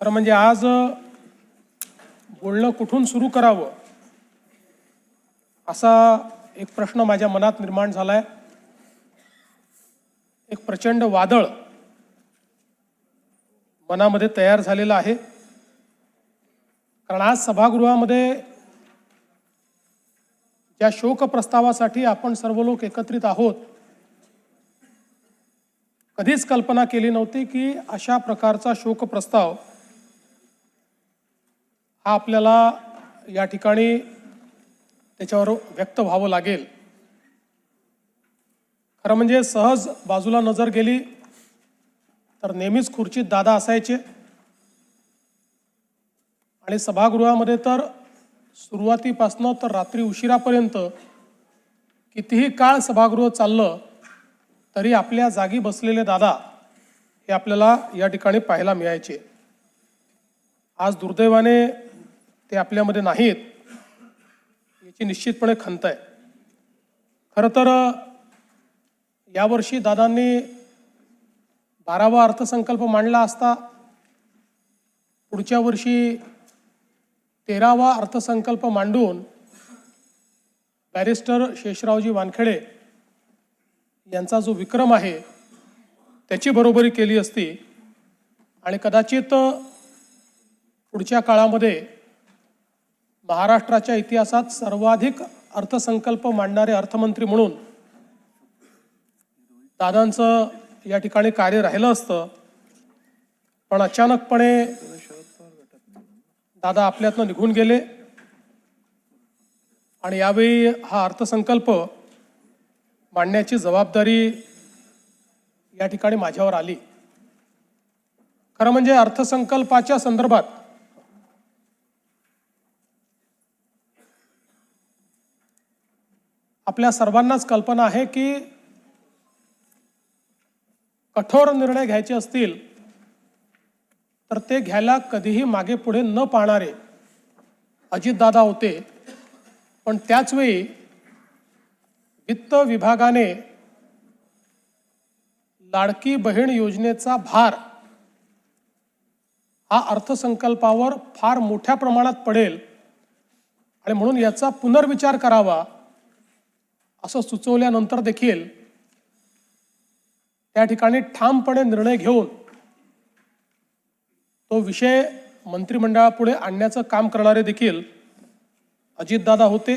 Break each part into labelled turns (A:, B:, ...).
A: खरं म्हणजे आज बोलणं कुठून सुरू करावं असा एक प्रश्न माझ्या मनात निर्माण झालाय। एक प्रचंड वादळ मनामध्ये तयार झालेलं आहे, कारण आज सभागृहामध्ये ज्या शोक प्रस्तावासाठी आपण सर्व लोक एकत्रित आहोत, कधीच कल्पना केली नव्हती की अशा प्रकारचा शोक प्रस्ताव हा आपल्याला या ठिकाणी त्याच्यावर व्यक्त व्हावं लागेल। खरं म्हणजे सहज बाजूला नजर गेली तर नेहमीच खुर्चीत दादा असायचे आणि सभागृहामध्ये तर सुरुवातीपासून तर रात्री उशिरापर्यंत कितीही काळ सभागृह चाललं तरी आपल्या जागी बसलेले दादा हे आपल्याला या ठिकाणी पाहायला मिळायचे। आज दुर्दैवाने ते आपल्यामध्ये नाहीत, याची निश्चितपणे खंत आहे। खरं तर यावर्षी दादांनी 12वा अर्थसंकल्प मांडला असता, पुढच्या वर्षी 13वा अर्थसंकल्प मांडून बॅरिस्टर शेषरावजी वानखेडे यांचा जो विक्रम आहे त्याची बरोबरी केली असती आणि कदाचित पुढच्या काळामध्ये महाराष्ट्राच्या इतिहासात सर्वाधिक अर्थसंकल्प मांडणारे अर्थमंत्री म्हणून दादांचं या ठिकाणी कार्य राहिलं असतं। पण अचानकपणे दादा आपल्यातनं निघून गेले आणि यावेळी हा अर्थसंकल्प मांडण्याची जबाबदारी या ठिकाणी माझ्यावर आली। खरं म्हणजे अर्थसंकल्पाच्या संदर्भात आपल्या सर्वांनाच कल्पना आहे की कठोर निर्णय घ्यायचे असतील तर ते घ्यायला कधीही मागे पुढे न पाहणारे अजितदादा होते। पण त्याचवेळी वित्त विभागाने लाडकी बहीण योजनेचा भार हा अर्थसंकल्पावर फार मोठ्या प्रमाणात पडेल आणि म्हणून याचा पुनर्विचार करावा असं सुचवल्यानंतर देखील त्या ठिकाणी ठामपणे निर्णय घेऊन तो विषय मंत्रिमंडळापुढे आणण्याचं काम करणारे देखील अजितदादा होते।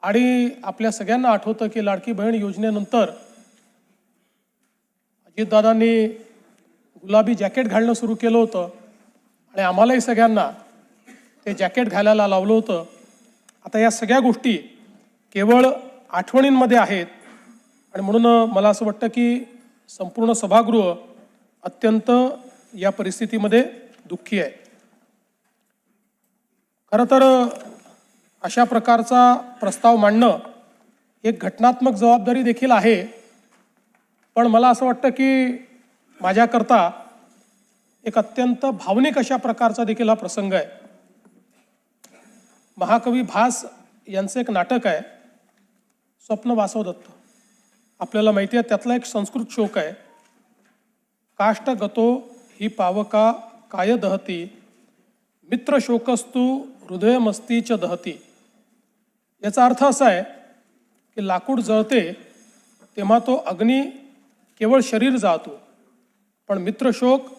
A: आणि आपल्या सगळ्यांना आठवतं की लाडकी बहीण योजनेनंतर अजितदादांनी गुलाबी जॅकेट घालणं सुरू केलं होतं आणि आम्हालाही सगळ्यांना ते जॅकेट घालायला लावलं होतं। आता या सगळ्या गोष्टी केवळ आठवणींमध्ये आहेत आणि म्हणून मला असं वाटतं की संपूर्ण सभागृह अत्यंत या परिस्थितीमध्ये दुःखी आहे। खरं तर अशा प्रकारचा प्रस्ताव मांडणं एक घटनात्मक जबाबदारी देखील आहे, पण मला असं वाटतं की माझ्याकरता एक अत्यंत भावनिक अशा प्रकारचा देखील हा प्रसंग आहे। महाकवी भास यांचं एक नाटक आहे स्वप्न वासवदत्त, आपल्याला माहिती आहे, त्यातला एक संस्कृत श्लोक आहे, काष्ट गतो ही पावका काय दहती मित्र शोकस्तु हृदयमस्तीच दहती। याचा अर्थ असा आहे की लाकूड जळते तेव्हा तो अग्नी केवळ शरीर जाळतो, पण मित्रशोक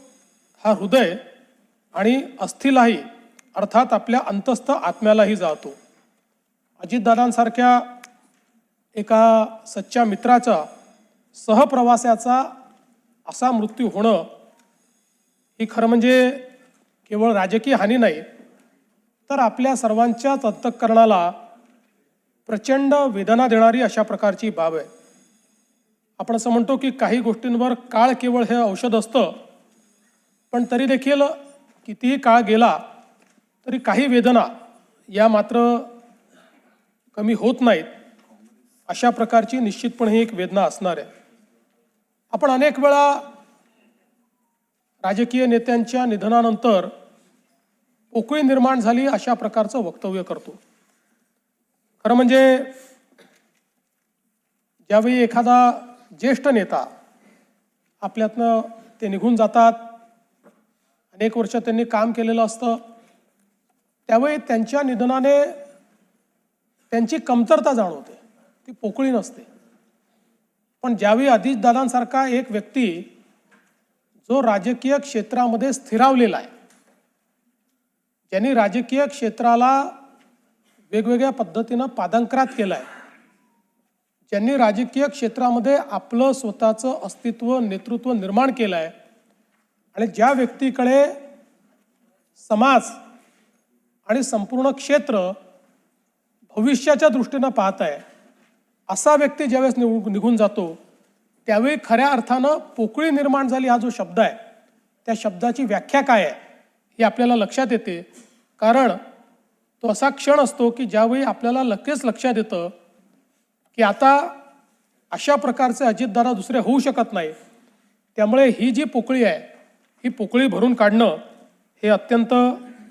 A: हा हृदय आणि अस्थिलाही अर्थात आपल्या अंतस्थ आत्म्यालाही जाळतो। अजितदादांसारख्या एका सच्च्या मित्राचा सहप्रवासाचा असा मृत्यू होणं ही खरं म्हणजे केवळ राजकीय हानी नाही तर आपल्या सर्वांच्याच अंतःकरणाला प्रचंड वेदना देणारी अशा प्रकारची बाब आहे। आपण असं म्हणतो की काही गोष्टींवर काळ केवळ हे औषध असतं, पण तरी देखील कितीही काळ गेला तरी काही वेदना या मात्र कमी होत नाहीत। अशा प्रकारची निश्चितपणे ही एक वेदना असणार आहे। आपण अनेक वेळा राजकीय नेत्यांच्या निधनानंतर पोकळी निर्माण झाली अशा प्रकारचं वक्तव्य करतो। खरं म्हणजे ज्यावेळी एखादा ज्येष्ठ नेता आपल्यातनं ते निघून जातात अनेक वर्ष त्यांनी काम केलेलं असतं, त्यावेळी त्यांच्या निधनाने त्यांची कमतरता जाणवते, ती पोकळी नसते. पण ज्यावेळी अजितदादांसारखा एक व्यक्ती जो राजकीय क्षेत्रामध्ये स्थिरावलेला आहे, ज्यांनी राजकीय क्षेत्राला वेगवेगळ्या पद्धतीनं पादांकरात केलं आहे, ज्यांनी राजकीय क्षेत्रामध्ये आपलं स्वतःचं अस्तित्व नेतृत्व निर्माण केलं आहे, आणि ज्या व्यक्तीकडे समाज आणि संपूर्ण क्षेत्र भविष्याच्या दृष्टीनं पाहत आहे, असा व्यक्ती ज्यावेळेस निघून जातो त्यावेळी खऱ्या अर्थानं पोकळी निर्माण झाली हा जो शब्द आहे, त्या शब्दाची व्याख्या काय आहे हे आपल्याला लक्षात येते. कारण तो असा क्षण असतो की ज्यावेळी आपल्याला लगेच लक्षात येतं की आता अशा प्रकारचे अजितदादा दुसरे होऊ शकत नाही. त्यामुळे ही जी पोकळी आहे, ही पोकळी भरून काढणं हे अत्यंत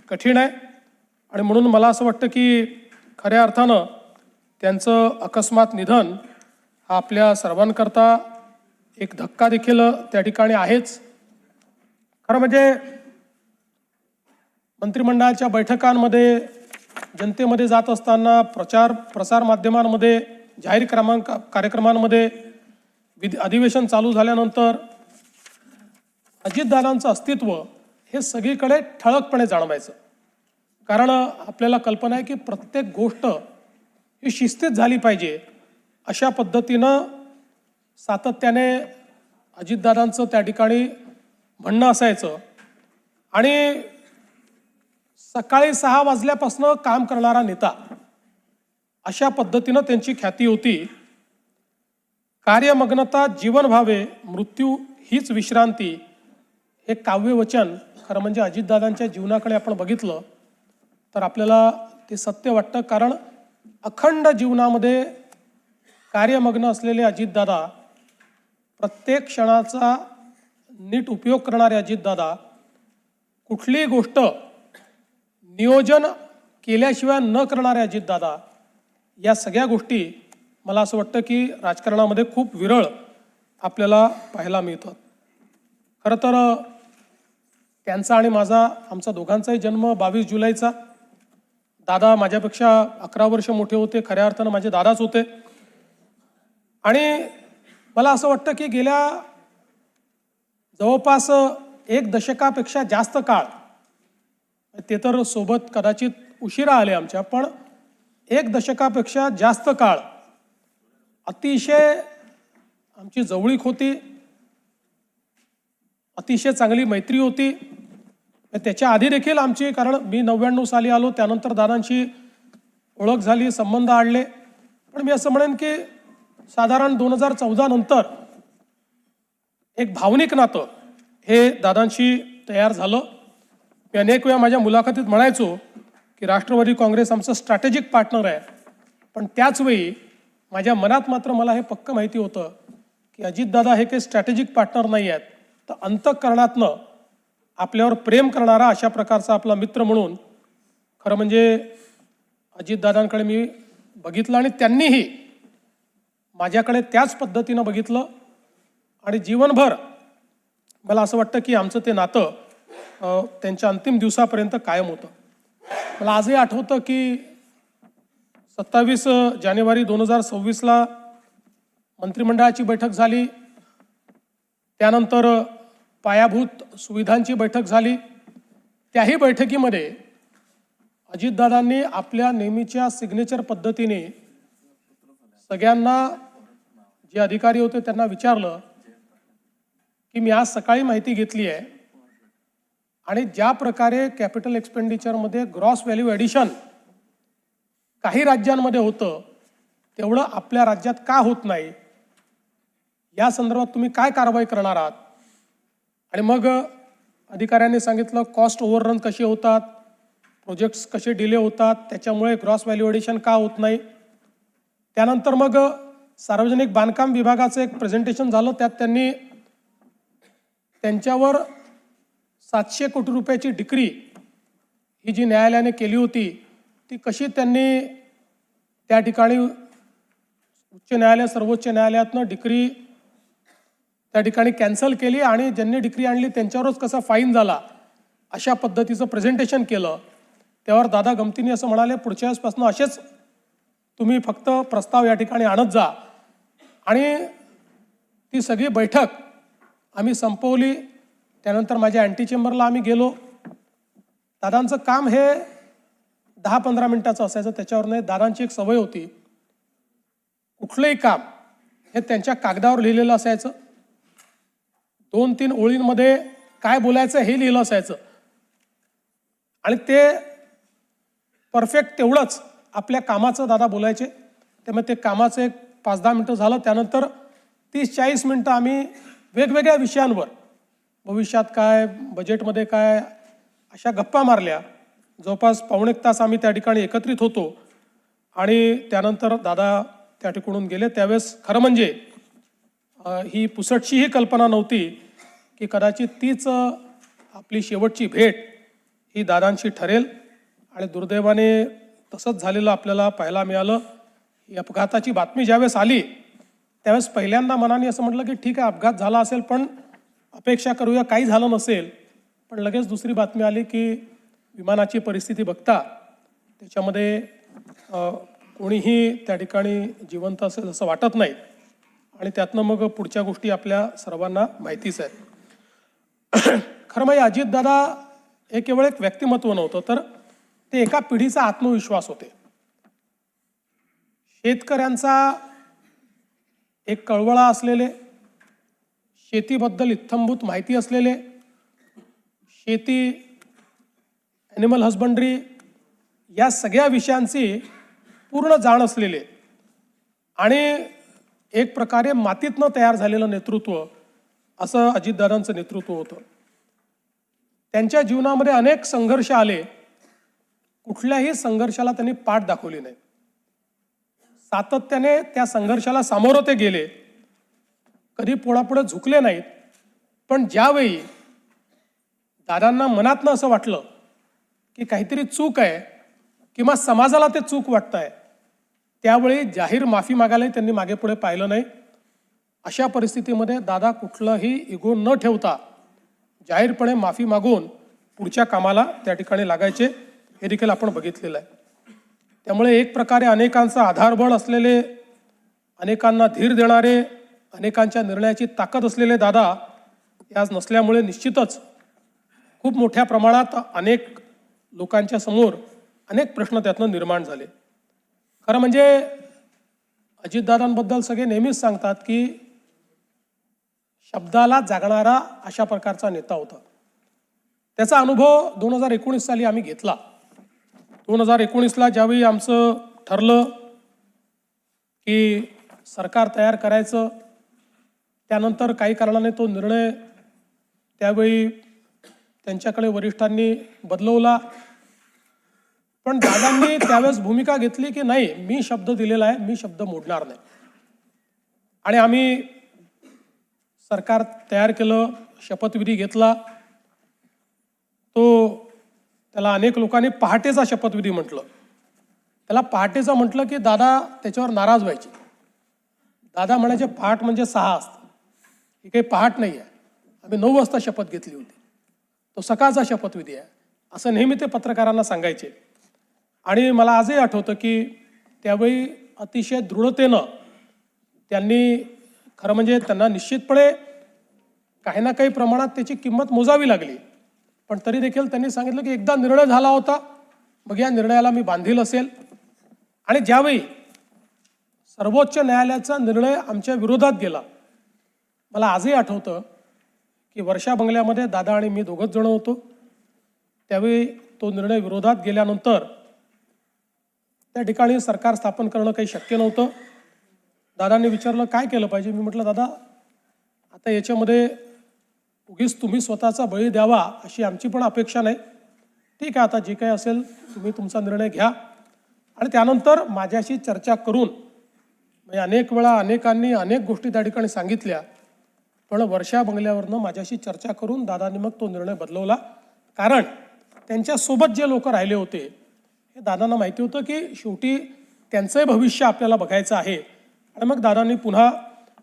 A: कठीण आहे. आणि म्हणून मला असं वाटतं की खऱ्या अर्थानं त्यांचं अकस्मात निधन हा आपल्या सर्वांकरता एक धक्का देखील त्या ठिकाणी आहेच. खरं म्हणजे मंत्रिमंडळाच्या बैठकांमध्ये, जनतेमध्ये जात असताना, प्रसार माध्यमांमध्ये, जाहीर कार्यक्रमांमध्ये, अधिवेशन चालू झाल्यानंतर अजितदादांचं अस्तित्व हे सगळीकडे ठळकपणे जाणवायचं. कारण आपल्याला कल्पना आहे की प्रत्येक गोष्ट ही शिस्तीत झाली पाहिजे अशा पद्धतीनं सातत्याने अजितदादांचं त्या ठिकाणी म्हणणं असायचं. आणि सकाळी 6 वाजल्यापासून काम करणारा नेता अशा पद्धतीनं त्यांची ख्याती होती. कार्यमग्नता जीवन व्हावे, मृत्यू हीच विश्रांती, हे काव्यवचन खरं म्हणजे अजितदादांच्या जीवनाकडे आपण बघितलं तर आपल्याला ते सत्य वाटतं. कारण अखंड जीवनामध्ये कार्यमग्न असलेले अजितदादा, प्रत्येक क्षणाचा नीट उपयोग करणारे अजितदादा, कुठलीही गोष्ट नियोजन केल्याशिवाय न करणारे अजितदादा, या सगळ्या गोष्टी मला असं वाटतं की राजकारणामध्ये खूप विरळ आपल्याला पाहायला मिळतात. खरं तर त्यांचा आणि आमचा दोघांचाही जन्म 22 जुलैचा. दादा माझ्यापेक्षा 11 वर्ष मोठे होते, खऱ्या अर्थानं माझे दादाच होते. आणि मला असं वाटतं की गेल्या जवळपास 1 दशकापेक्षा जास्त काळ, ते तर सोबत कदाचित उशिरा आले आमच्या, पण 1 दशकापेक्षा जास्त काळ अतिशय आमची जवळीक होती, अतिशय चांगली मैत्री होती. त्याच्या आधी देखील आमची, कारण मी 99 साली आलो, त्यानंतर दादांची ओळख झाली, संबंध आणले. पण मी असं म्हणेन की साधारण 2014 नंतर एक भावनिक नातं हे दादांशी तयार झालं. मी अनेक वेळा माझ्या मुलाखतीत म्हणायचो की राष्ट्रवादी काँग्रेस आमचं स्ट्रॅटेजिक पार्टनर आहे. पण त्याचवेळी माझ्या मनात मात्र मला हे पक्क माहिती होतं की अजितदादा हे काही स्ट्रॅटेजिक पार्टनर नाही आहेत, तर अंतःकरणातनं आपल्यावर प्रेम करणारा अशा प्रकारचा आपला मित्र म्हणून खरं म्हणजे अजितदादांकडे मी बघितलं आणि त्यांनीही माझ्याकडे त्याच पद्धतीनं बघितलं. आणि जीवनभर मला असं वाटतं की आमचं ते नातं त्यांच्या अंतिम दिवसापर्यंत कायम होतं. मला आजही आठवतं की 27 जानेवारी 2026ला मंत्रिमंडळाची बैठक झाली, त्यानंतर पायाभूत सुविधांची बैठक झाली. त्याही बैठकीमध्ये अजितदादांनी आपल्या नेहमीच्या सिग्नेचर पद्धतीने सगळ्यांना, जे अधिकारी होते त्यांना विचारलं की मी आज सकाळी माहिती घेतली आहे आणि ज्या प्रकारे कॅपिटल एक्सपेंडिचरमध्ये ग्रॉस व्हॅल्यू ॲडिशन काही राज्यांमध्ये होतं तेवढं आपल्या राज्यात का होत नाही, या संदर्भात तुम्ही काय कारवाई करणार आहात. आणि मग अधिकाऱ्यांनी सांगितलं कॉस्ट ओव्हररन कसे होतात, प्रोजेक्ट्स कसे डिले होतात, त्याच्यामुळे ग्रॉस व्हॅल्यू ॲडिशन का होत नाही. त्यानंतर मग सार्वजनिक बांधकाम विभागाचं एक प्रेझेंटेशन झालं, त्यात त्यांनी त्यांच्यावर 700 कोटी रुपयाची डिक्री ही जी न्यायालयाने केली होती ती कशी त्यांनी त्या ठिकाणी उच्च न्यायालय सर्वोच्च न्यायालयातनं डिक्री त्या ठिकाणी कॅन्सल केली आणि ज्यांनी डिक्री आणली त्यांच्यावरच कसा फाईन झाला अशा पद्धतीचं प्रेझेंटेशन केलं, त्यावर दादा गमतीने असं म्हणाले, पुढच्या वेळेसपासून असेच तुम्ही फक्त प्रस्ताव या ठिकाणी आणत जा. आणि ती सगळी बैठक आम्ही संपवली. त्यानंतर माझ्या अँटी चेंबरला आम्ही गेलो. दादांचं काम हे 10-15 मिनिटाचं असायचं, त्याच्यावर नाही. दादांची एक सवय होती, कुठलंही काम हे त्यांच्या कागदावर लिहिलेलं असायचं. 2-3 ओळींमध्ये काय बोलायचं हे लिहिलं असायचं आणि ते परफेक्ट तेवढंच आपल्या कामाचं दादा बोलायचे. त्यामुळे ते कामाचं एक 5-10 मिनटं झालं. त्यानंतर 30-40 मिनटं आम्ही वेगवेगळ्या विषयांवर, भविष्यात काय, बजेटमध्ये काय, अशा गप्पा मारल्या. जवळपास पाऊण एक तास आम्ही त्या ठिकाणी एकत्रित होतो आणि त्यानंतर दादा त्या ठिकाणून गेले. त्यावेळेस खरं म्हणजे ही पुसटशीही कल्पना नव्हती की कदाचित तीच आपली शेवटची भेट ही दादांशी ठरेल. आणि दुर्दैवाने तसंच झालेलं आपल्याला पाहायला मिळालं. ही अपघाताची बातमी ज्यावेळेस आली त्यावेळेस पहिल्यांदा मनाने असं म्हटलं की ठीक आहे, अपघात झाला असेल, पण अपेक्षा करूया काही झालं नसेल. पण लगेच दुसरी बातमी आली की विमानाची परिस्थिती बघता त्याच्यामध्ये कोणीही त्या ठिकाणी जिवंत असेल असं वाटत नाही. आणि त्यातनं मग पुढच्या गोष्टी आपल्या सर्वांना माहितीच आहेत. खरं म्हणजे अजितदादा हे केवळ एक व्यक्तिमत्व नव्हतं, तर ते एका पिढीचा आत्मविश्वास होते. शेतकऱ्यांचा एक कळवळा असलेले, शेतीबद्दल इत्थंभूत माहिती असलेले, शेती, ॲनिमल हजबंड्री या सगळ्या विषयांची पूर्ण जाण असलेले आणि एक प्रकारे मातीतनं तयार झालेलं नेतृत्व असं अजितदादांचं नेतृत्व होतं. त्यांच्या जीवनामध्ये अनेक संघर्ष आले, कुठल्याही संघर्षाला त्यांनी पाठ दाखवली नाही. सातत्याने त्या संघर्षाला सामोरं ते गेले, कधी पुढे झुकले नाहीत. पण ज्यावेळी दादांना मनातनं असं वाटलं की काहीतरी चूक आहे किंवा समाजाला ते चूक वाटत आहे, त्यावेळी जाहीर माफी मागायलाही त्यांनी मागे पुढे पाहिलं नाही. अशा परिस्थितीमध्ये दादा कुठलंही इगो न ठेवता जाहीरपणे माफी मागून पुढच्या कामाला त्या ठिकाणी लागायचे, हे देखील आपण बघितलेलं आहे. त्यामुळे एक प्रकारे अनेकांचा आधारबळ असलेले, अनेकांना धीर देणारे, अनेकांच्या निर्णयाची ताकद असलेले दादा आज नसल्यामुळे निश्चितच खूप मोठ्या प्रमाणात अनेक लोकांच्या समोर अनेक प्रश्न त्यातनं निर्माण झाले. खरं म्हणजे अजितदादांबद्दल सगळे नेहमीच सांगतात की शब्दाला जागणारा अशा प्रकारचा नेता होता. त्याचा अनुभव 2019 साली आम्ही घेतला. 2019ला ज्यावेळी आमचं ठरलं की सरकार तयार करायचं, त्यानंतर काही कारणाने तो निर्णय त्यावेळी त्यांच्याकडे वरिष्ठांनी बदलवला. पण दादांनी त्यावेळेस भूमिका घेतली की नाही, मी शब्द दिलेला आहे, मी शब्द मोडणार नाही. आणि आम्ही सरकार तयार केलं, शपथविधी घेतला. त्याला अनेक लोकांनी पहाटेचा शपथविधी म्हटलं. त्याला पहाटेचा म्हटलं की दादा त्याच्यावर नाराज व्हायचे. दादा म्हणायचे पहाट म्हणजे 6 असतं, ही काही पहाट नाही आहे, आम्ही 9 वाजता शपथ घेतली होती, तो सकाळचा शपथविधी आहे, असं नेहमी ते पत्रकारांना सांगायचे. आणि मला आजही आठवतं की त्यावेळी अतिशय दृढतेनं त्यांनी, खरं म्हणजे त्यांना निश्चितपणे काही ना काही प्रमाणात त्याची किंमत मोजावी लागली, पण तरी देखील त्यांनी सांगितलं की एकदा निर्णय झाला होता, मग या निर्णयाला मी बांधील असेल. आणि ज्यावेळी सर्वोच्च न्यायालयाचा निर्णय आमच्या विरोधात गेला, मला आजही आठवतं की वर्षा बंगल्यामध्ये दादा आणि मी दोघंच जण होतो. त्यावेळी तो निर्णय विरोधात गेल्यानंतर त्या ठिकाणी सरकार स्थापन करणं काही शक्य नव्हतं. दादांनी विचारलं काय केलं पाहिजे. मी म्हटलं दादा, आता याच्यामध्ये उगीच तुम्ही स्वतःचा बळी द्यावा अशी आमची पण अपेक्षा नाही. ठीक आहे, आता जे काही असेल तुम्ही तुमचा निर्णय घ्या. आणि त्यानंतर माझ्याशी चर्चा करून, म्हणजे अनेक वेळा अनेकांनी अनेक गोष्टी त्या ठिकाणी सांगितल्या, पण वर्षा बंगल्यावरनं माझ्याशी चर्चा करून दादांनी मग तो निर्णय बदलवला. कारण त्यांच्यासोबत जे लोक राहिले होते हे दादांना माहिती होतं की शेवटी त्यांचंही भविष्य आपल्याला बघायचं आहे. आणि मग दादांनी पुन्हा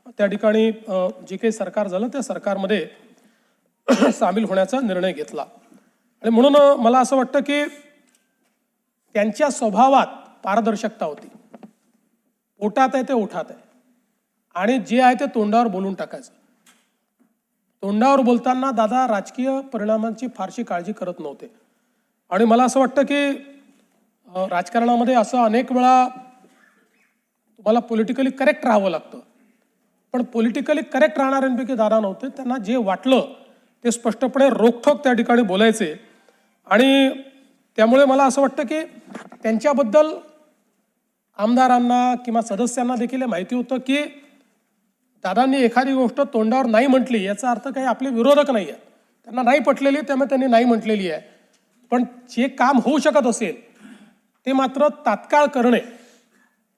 A: त्या ठिकाणी जे काही सरकार झालं त्या सरकारमध्ये सामील होण्याचा निर्णय घेतला. आणि म्हणून मला असं वाटतं की त्यांच्या स्वभावात पारदर्शकता होती. पोटात आहे ते ओठात आहे आणि जे आहे ते तोंडावर बोलून टाकायचं. तोंडावर बोलताना दादा राजकीय परिणामांची फारशी काळजी करत नव्हते. आणि मला असं वाटतं की राजकारणामध्ये असं अनेक वेळा तुम्हाला पॉलिटिकली करेक्ट राहावं लागतं, पण पॉलिटिकली करेक्ट राहणाऱ्यांपैकी दादा नव्हते. त्यांना जे वाटलं ते स्पष्टपणे रोखठोक त्या ठिकाणी बोलायचे. आणि त्यामुळे मला असं वाटतं की त्यांच्याबद्दल आमदारांना किंवा सदस्यांना देखील माहिती होतं की दादांनी एखादी गोष्ट तोंडावर नाही म्हटली याचा अर्थ काही आपले विरोधक नाही आहेत, त्यांना नाही पटलेली, त्यामुळे त्यांनी नाही म्हटलेली आहे. पण जे काम होऊ शकत असेल ते मात्र तात्काळ करणे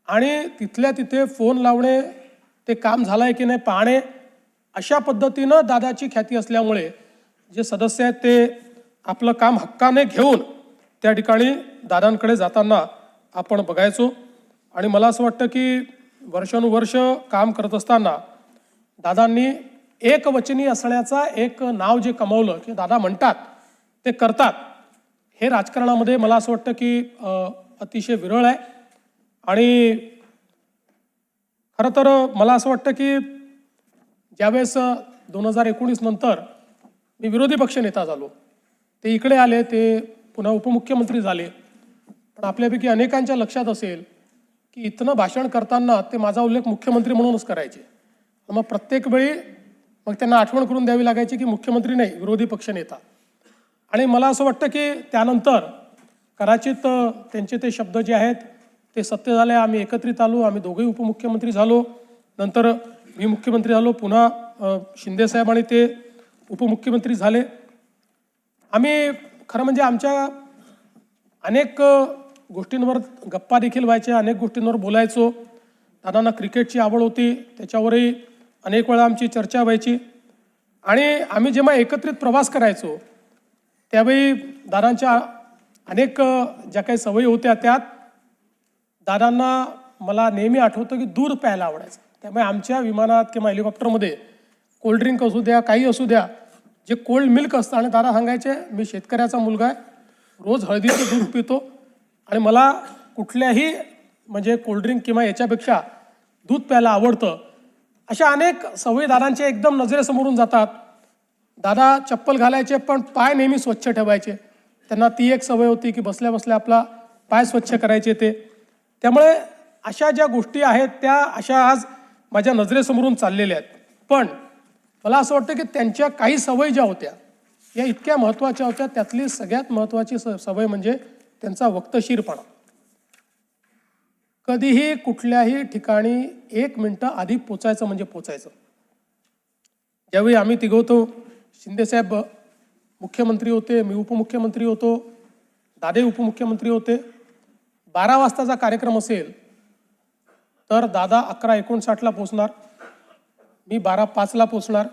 A: आणि तिथल्या तिथे फोन लावणे, ते काम झालं आहे की नाही पाहणे, अशा पद्धतीनं दादाची ख्याती असल्यामुळे जे सदस्य आहेत ते आपलं काम हक्काने घेऊन त्या ठिकाणी दादांकडे जाताना आपण बघायचो. आणि मला असं वाटतं की वर्षानुवर्ष काम करत असताना दादांनी एकवचनी असण्याचा एक नाव जे कमावलं की दादा म्हणतात ते करतात, हे राजकारणामध्ये मला असं वाटतं की अतिशय विरळ आहे. आणि खरं तर मला असं वाटतं की ज्यावेळेस 2019 नंतर मी विरोधी पक्षनेता झालो, ते इकडे आले, ते पुन्हा उपमुख्यमंत्री झाले. पण आपल्यापैकी अनेकांच्या लक्षात असेल की इथनं भाषण करताना ते माझा उल्लेख मुख्यमंत्री म्हणूनच करायचे. मग प्रत्येक वेळी मग त्यांना आठवण करून द्यावी लागायची की मुख्यमंत्री नाही, विरोधी पक्षनेता. आणि मला असं वाटतं की त्यानंतर कदाचित त्यांचे ते शब्द जे आहेत ते सत्य झाले. आम्ही एकत्रित आलो, आम्ही दोघेही उपमुख्यमंत्री झालो, नंतर मी मुख्यमंत्री झालो, पुन्हा शिंदेसाहेब आणि ते उपमुख्यमंत्री झाले. आम्ही खरं म्हणजे आमच्या अनेक गोष्टींवर गप्पा देखील व्हायच्या, अनेक गोष्टींवर बोलायचो. दादांना क्रिकेटची आवड होती, त्याच्यावरही अनेक वेळा आमची चर्चा व्हायची. आणि आम्ही जेव्हा एकत्रित प्रवास करायचो त्यावेळी दादांच्या अनेक ज्या काही सवयी होत्या त्यात दादांना मला नेहमी आठवतं की दूध प्यायला आवडायचं. त्यामुळे आमच्या विमानात किंवा हेलिकॉप्टरमध्ये कोल्ड्रिंक असू द्या, काही असू द्या, जे कोल्ड मिल्क असतं, आणि दादा सांगायचे मी शेतकऱ्याचा मुलगा आहे, रोज हळदीचं दूध पितो आणि मला कुठल्याही म्हणजे कोल्ड्रिंक किंवा याच्यापेक्षा दूध प्यायला आवडतं. अशा अनेक सवयी दादांच्या एकदम नजरेसमोरून जातात. दादा चप्पल घालायचे पण पाय नेहमी स्वच्छ ठेवायचे. त्यांना ती एक सवय होती की बसल्या बसल्या आपला पाय स्वच्छ करायचे ते. त्यामुळे अशा ज्या गोष्टी आहेत त्या अशा आज माझ्या नजरेसमोरून चाललेल्या आहेत. पण मला असं वाटतं की त्यांच्या काही सवयी ज्या होत्या या इतक्या महत्त्वाच्या होत्या. त्यातली सगळ्यात महत्त्वाची सवय म्हणजे त्यांचा वक्तशीरपणा. कधीही कुठल्याही ठिकाणी 1 मिनिटं आधी पोचायचं म्हणजे पोचायचं. ज्यावेळी आम्ही तिघवतो, शिंदेसाहेब मुख्यमंत्री होते, मी उपमुख्यमंत्री होतो, दादे उपमुख्यमंत्री होते, 12 वाजताचा कार्यक्रम असेल तर दादा 11:59ला पोचणार, मी 12:05ला पोचणार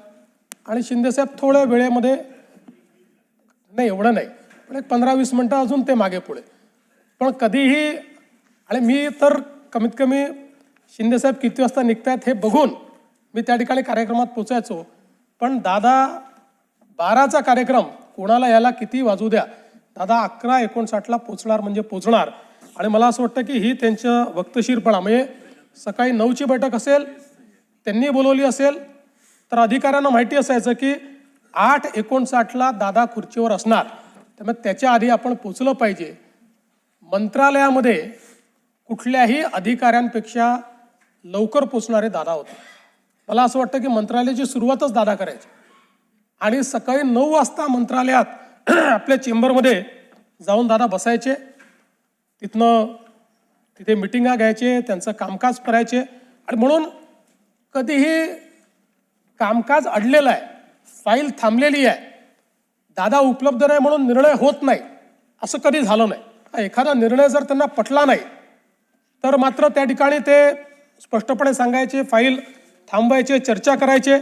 A: आणि शिंदेसाहेब थोड्या वेळेमध्ये, नाही एवढं नाही पण एक 15-20 मिनटं अजून ते मागे पुढे. पण कधीही, आणि मी तर कमीत कमी शिंदेसाहेब किती वाजता निघतायत हे बघून मी त्या ठिकाणी कार्यक्रमात पोचायचो. पण दादा 12चा कार्यक्रम कोणाला याला किती वाजू द्या, दादा 11:59ला पोचणार म्हणजे पोचणार. आणि मला असं वाटतं की ही त्यांचं वक्तशीरपणा, म्हणजे सकाळी 9ची बैठक असेल, त्यांनी बोलवली असेल तर अधिकाऱ्यांना माहिती असायचं की 8:59ला दादा खुर्चीवर असणार, त्यामुळे त्याच्या आधी आपण पोचलं पाहिजे. मंत्रालयामध्ये कुठल्याही अधिकाऱ्यांपेक्षा लवकर पोचणारे दादा होते. मला असं वाटतं की मंत्रालयाची सुरुवातच दादा करायची आणि सकाळी 9 वाजता मंत्रालयात आपल्या चेंबरमध्ये जाऊन दादा बसायचे. तिथे मिटिंगा घ्यायचे, त्यांचं कामकाज करायचे. आणि म्हणून कधीही कामकाज अडलेलं आहे, फाईल थांबलेली आहे, दादा उपलब्ध नाही म्हणून निर्णय होत नाही, असं कधी झालं नाही. एखादा निर्णय जर त्यांना पटला नाही तर मात्र त्या ठिकाणी ते स्पष्टपणे सांगायचे, फाईल थांबवायचे, चर्चा करायचे.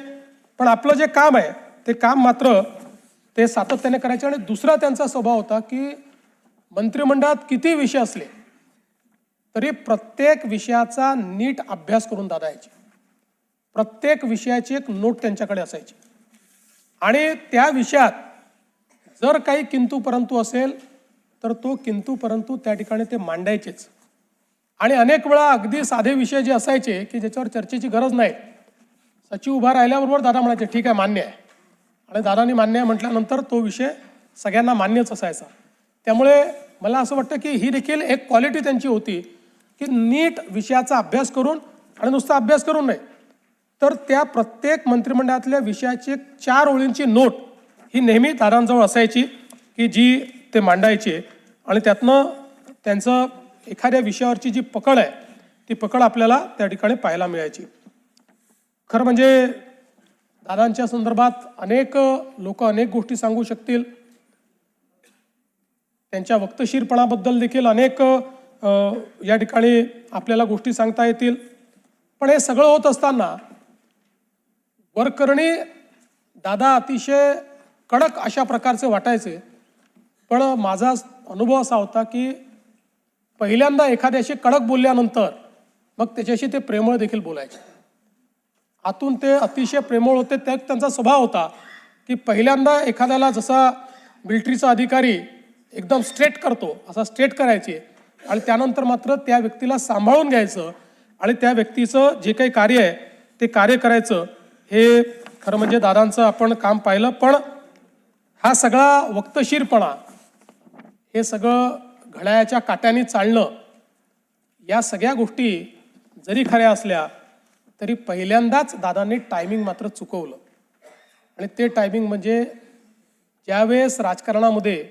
A: पण आपलं जे काम आहे ते काम मात्र ते सातत्याने करायचे. आणि दुसरा त्यांचा स्वभाव होता की मंत्रिमंडळात किती विषय असले तरी प्रत्येक विषयाचा नीट अभ्यास करून दादा यायचे. प्रत्येक विषयाची एक नोट त्यांच्याकडे असायची आणि त्या विषयात जर काही किंतु परंतु असेल तर तो किंतु परंतु त्या ठिकाणी ते मांडायचेच. आणि अनेक वेळा अगदी साधे विषय जे असायचे की ज्याच्यावर चर्चेची गरज नाही, सचिव उभा राहिल्याबरोबर दादा म्हणायचे ठीक आहे मान्य आहे, आणि दादांनी मान्य आहे म्हटल्यानंतर तो विषय सगळ्यांना मान्यच असायचा. त्यामुळे मला असं वाटतं की ही देखील एक क्वालिटी त्यांची होती की नीट विषयाचा अभ्यास करून, आणि नुसता अभ्यास करून नाही तर त्या प्रत्येक मंत्रिमंडळातल्या विषयाची 4 ओळींची नोट ही नेहमी दादांजवळ असायची की जी ते मांडायचे, आणि त्यातनं त्यांचं एखाद्या विषयावरची जी पकड आहे ती पकड आपल्याला त्या ठिकाणी पाहायला मिळायची. खरं म्हणजे दादांच्या संदर्भात अनेक लोक अनेक गोष्टी सांगू शकतील. त्यांच्या वक्तशीरपणाबद्दल देखील अनेक या ठिकाणी आपल्याला गोष्टी सांगता येतील. पण हे सगळं होत असताना वरकरणी दादा अतिशय कडक अशा प्रकारचे वाटायचे. पण माझा अनुभव असा होता की पहिल्यांदा एखाद्याशी कडक बोलल्यानंतर मग त्याच्याशी ते प्रेमळ देखील बोलायचे. आतून ते अतिशय प्रेमळ होते. त्यांचा स्वभाव होता की पहिल्यांदा एखाद्याला जसा मिलिटरीचा अधिकारी एकदम स्ट्रेट करतो असा स्ट्रेट करायचे, आणि त्यानंतर मात्र त्या व्यक्तीला सांभाळून घ्यायचं आणि त्या व्यक्तीचं जे काही कार्य आहे ते कार्य करायचं. हे खरं म्हणजे दादांचं आपण काम पाहिलं. पण हा सगळा वक्तशीरपणा, हे सगळं घड्याळाच्या काट्याने चालणं, या सगळ्या गोष्टी जरी खऱ्या असल्या तरी पहिल्यांदाच दादांनी टायमिंग मात्र चुकवलं. आणि ते टायमिंग म्हणजे ज्यावेळेस राजकारणामध्ये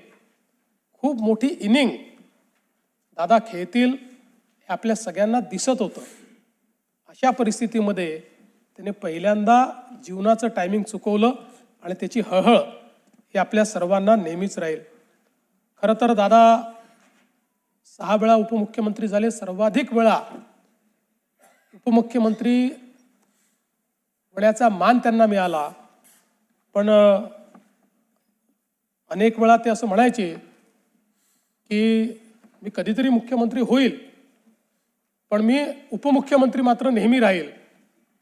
A: खूप मोठी इनिंग दादा खेळतील हे आपल्या सगळ्यांना दिसत होतं. अशा परिस्थितीमध्ये त्याने पहिल्यांदा जीवनाचं टायमिंग चुकवलं, आणि त्याची हळहळ ही आपल्या सर्वांना नेहमीच राहील. खरं तर दादा 6 वेळा उपमुख्यमंत्री झाले. सर्वाधिक वेळा उपमुख्यमंत्री होण्याचा मान त्यांना मिळाला. पण अनेक वेळा ते असं म्हणायचे की मी कधीतरी मुख्यमंत्री होईल पण मी उपमुख्यमंत्री मात्र नेहमी राहील.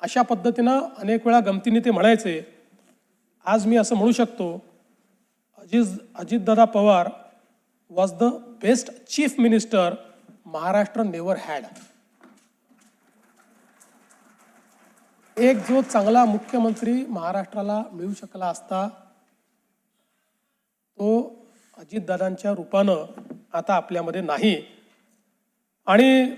A: अशा पद्धतीनं अनेक वेळा गमतीने ते म्हणायचे. आज मी असं म्हणू शकतो, Ajitdada Pawar was the best chief minister Maharashtra never had. एक जो चांगला मुख्यमंत्री महाराष्ट्राला मिळू शकला असता तो अजितदादांच्या रूपानं आता आपल्यामध्ये नाही. आणि